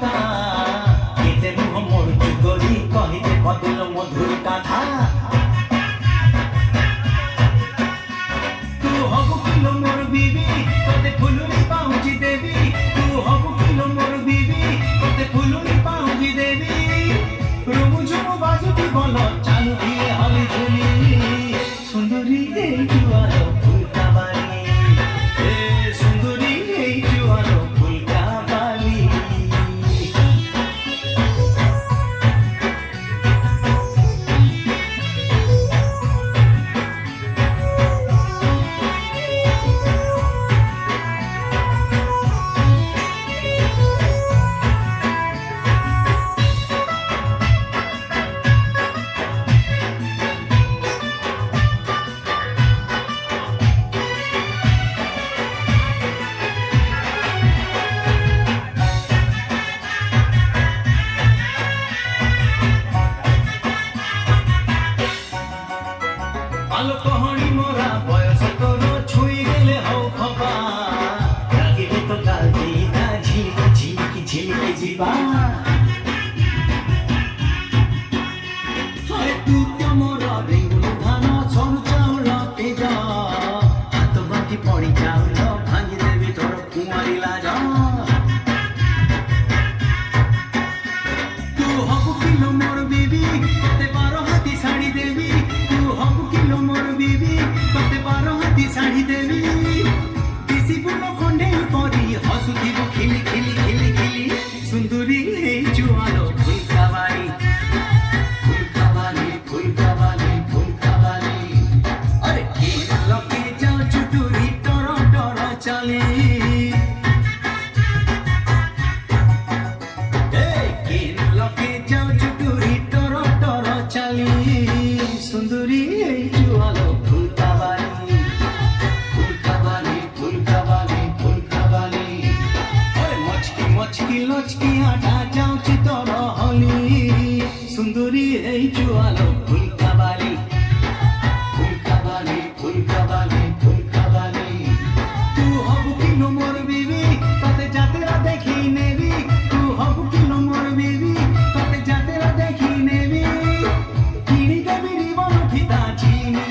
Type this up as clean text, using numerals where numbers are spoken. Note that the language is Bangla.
কথা কেতে মুহ মোর যুগরি কহিতে বদল মধুর কথা তু হবু কিলো মোর বিবি তোতে ফুলুরি পাউজি দেবি তু হবু কিলো মোর বিবি তোতে ফুলুরি পাউজি দেবি রুমু ঝুমু বাজুটি বল চালু দিয়ে হলি ঝুলি সুন্দরী এই জুয়ালো ফুলকা বালি এ সুন্দরী এই জুয়ালো ফুলকা বালি আলো কহনি মোরা বয়স তোর ছুঁই গেলে হও খবা লাগিবে তো কাল দিটা ঝিলিকি ঝিলিকি ঝিলিকি ଯିବା তু মোর রেঙ্গুল ধান সরু চাউল তেজ হাত বাকি পড়ি চাউল ভাঙি দেবি তোর কুমারী লাজ তু হবু কিলো মোর বিবি তোতে 12 হাতি শাড়ি দেবি তু হবু কিলো মোর বিবি তোতে 12 হাতি শাড়ি দেবি দিশি বুনো খন্ডে পরি হসুথিব খিলি খিলি খিলি খিলি সুন্দরী এই জুয়ালো ফুলকা বালি ফুলকা বালি ফুলকা বালি ফুলকা বালি আরে কি লকে যাও চুটুরি টর টর চালি লকে যাও চুটুরি টর টর চালি সুন্দরী এই জুয়ালো ফুলকা বালি ফুলকা বালি ফুলকা বালি ফুলকা বালি আরে মচকি মচকি লচকি আটা যাউছি তোর হলি সুন্দরী এই জুয়ালো ফুলকা বালি ফুলকা বালি ফুলকা বালি ফুলকা বালি তু হবু কিলো মোর বিবি তোতে জাতেরা দেখি নেবি তু হবু কিলো মোর বিবি তোতে জাতেরা দেখি নেবি কিনি দেবি রিবন ফিতা ঝিনি